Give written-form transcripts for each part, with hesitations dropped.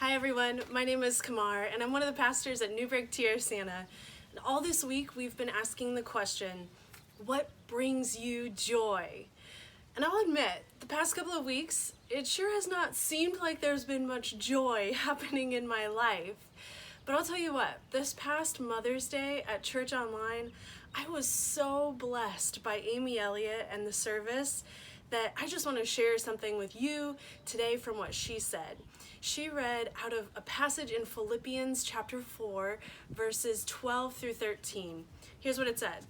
Hi everyone, my name is Kamar and I'm one of the pastors at New Brick TR Santa. And all this week we've been asking the question, what brings you joy? And I'll admit, the past couple of weeks, it sure has not seemed like there's been much joy happening in my life. But I'll tell you what, this past Mother's Day at Church Online, I was so blessed by Amy Elliott and the service that I just want to share something with you today from what she said. She read out of a passage in Philippians chapter 4, verses 12 through 13. Here's what it said.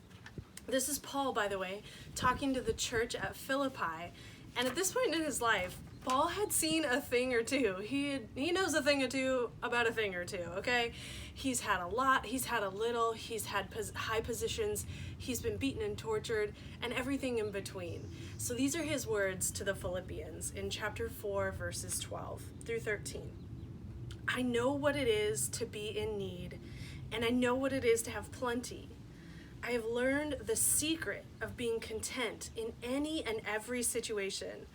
This is Paul, by the way, talking to the church at Philippi. And at this point in his life, Paul had seen a thing or two. He knows a thing or two about a thing or two, okay? He's had a lot, he's had a little, he's had high positions, he's been beaten and tortured, and everything in between. So these are his words to the Philippians in chapter 4, verses 12 through 13. I know what it is to be in need, and I know what it is to have plenty. I have learned the secret of being content in any and every situation,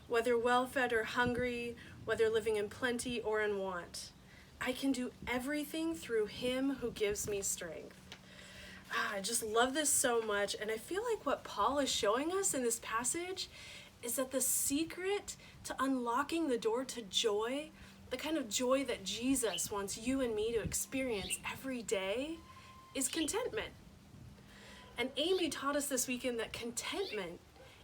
whether well-fed or hungry, whether living in plenty or in want. I can do everything through him who gives me strength. I just love this so much, and I feel like what Paul is showing us in this passage is that the secret to unlocking the door to joy, the kind of joy that Jesus wants you and me to experience every day, is contentment. And Amy taught us this weekend that contentment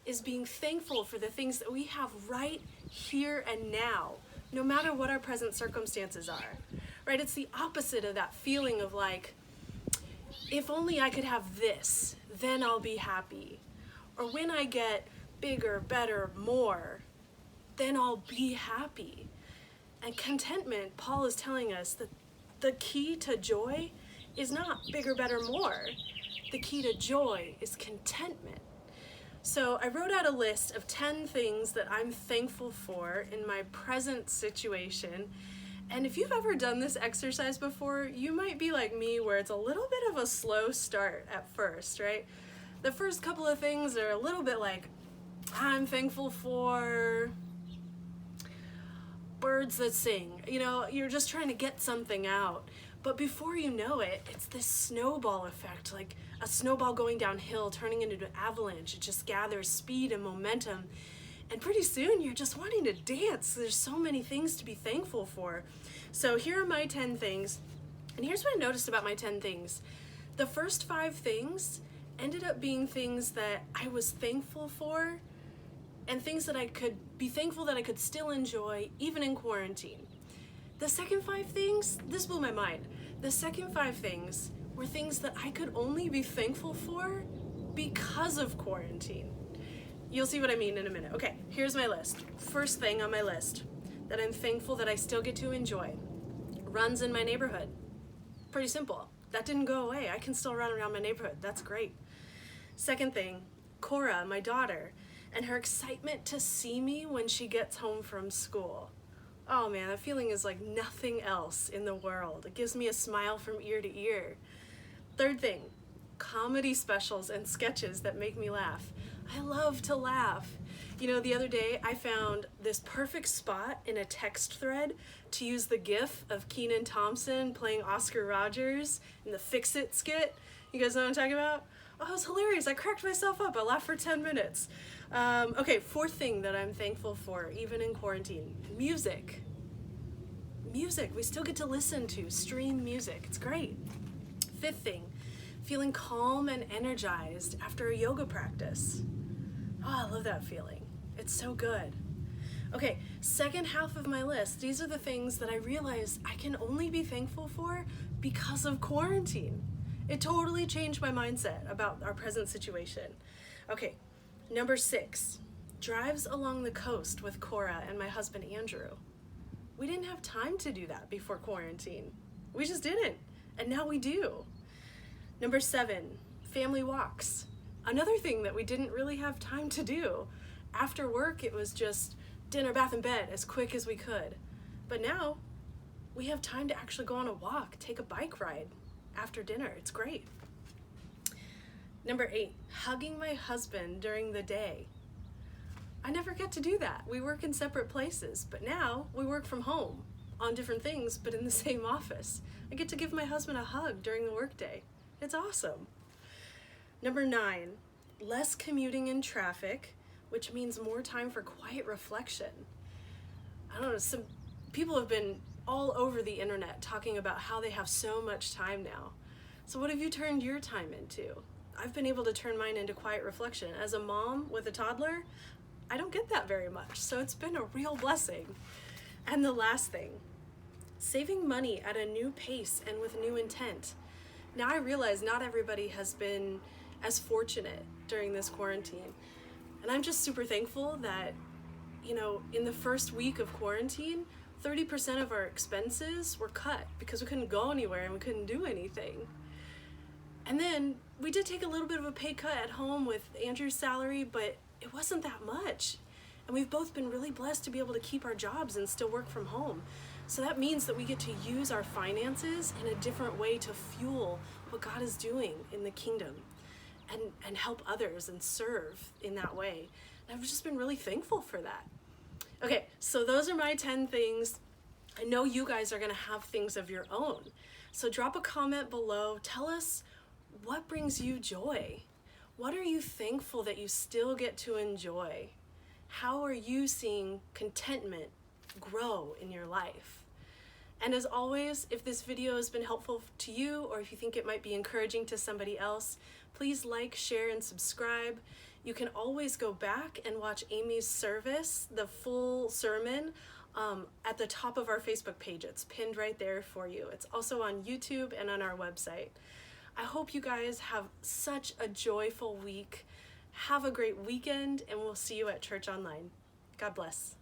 is being thankful for the things that we have right here and now, no matter what our present circumstances are, right? It's the opposite of that feeling of like, if only I could have this, then I'll be happy. Or when I get bigger, better, more, then I'll be happy. And contentment, Paul is telling us that the key to joy is not bigger, better, more. The key to joy is contentment. So I wrote out a list of 10 things that I'm thankful for in my present situation. And if you've ever done this exercise before, you might be like me where it's a little bit of a slow start at first, right? The first couple of things are a little bit like, I'm thankful for birds that sing. You know, you're just trying to get something out. But before you know it, it's this snowball effect, like a snowball going downhill, turning into an avalanche. It just gathers speed and momentum. And pretty soon, you're just wanting to dance. There's so many things to be thankful for. So here are my 10 things. And here's what I noticed about my 10 things. The first 5 things ended up being things that I was thankful for and things that I could be thankful that I could still enjoy even in quarantine. The second 5 things, this blew my mind. The second 5 things were things that I could only be thankful for because of quarantine. You'll see what I mean in a minute. Okay, here's my list. First thing on my list that I'm thankful that I still get to enjoy. Runs in my neighborhood. Pretty simple. That didn't go away. I can still run around my neighborhood. That's great. Second thing, Cora, my daughter, and her excitement to see me when she gets home from school. Oh man, that feeling is like nothing else in the world. It gives me a smile from ear to ear. Third thing, comedy specials and sketches that make me laugh. I love to laugh. You know, the other day I found this perfect spot in a text thread to use the gif of Kenan Thompson playing Oscar Rogers in the Fix-It skit. You guys know what I'm talking about? Oh, it was hilarious. I cracked myself up. I laughed for 10 minutes. Okay, fourth thing that I'm thankful for, even in quarantine, music. Music, we still get to listen to, stream music. It's great. Fifth thing, feeling calm and energized after a yoga practice. Oh, I love that feeling. It's so good. Okay, second half of my list, these are the things that I realized I can only be thankful for because of quarantine. It totally changed my mindset about our present situation. Okay, number 6, drives along the coast with Cora and my husband Andrew. We didn't have time to do that before quarantine. We just didn't, and now we do. Number 7, family walks. Another thing that we didn't really have time to do. After work, it was just dinner, bath, and bed as quick as we could. But now, we have time to actually go on a walk, take a bike ride after dinner. It's great. Number 8, hugging my husband during the day. I never get to do that. We work in separate places, but now we work from home on different things, but in the same office. I get to give my husband a hug during the workday. It's awesome. Number 9, less commuting in traffic, which means more time for quiet reflection. I don't know, some people have been all over the internet talking about how they have so much time now. So what have you turned your time into? I've been able to turn mine into quiet reflection. As a mom with a toddler, I don't get that very much, so it's been a real blessing. And the last thing, saving money at a new pace and with new intent. Now I realize not everybody has been as fortunate during this quarantine. And I'm just super thankful that, in the first week of quarantine, 30% of our expenses were cut because we couldn't go anywhere and we couldn't do anything. And then we did take a little bit of a pay cut at home with Andrew's salary, but it wasn't that much. And we've both been really blessed to be able to keep our jobs and still work from home. So that means that we get to use our finances in a different way to fuel what God is doing in the kingdom and help others and serve in that way. And I've just been really thankful for that. Okay, so those are my 10 things. I know you guys are gonna have things of your own. So drop a comment below. Tell us, what brings you joy? What are you thankful that you still get to enjoy? How are you seeing contentment grow in your life? And as always, if this video has been helpful to you, or if you think it might be encouraging to somebody else, please like, share, and subscribe. You can always go back and watch Amy's service, the full sermon, at the top of our Facebook page. It's pinned right there for you. It's also on YouTube and on our website. I hope you guys have such a joyful week. Have a great weekend, and we'll see you at Church Online. God bless.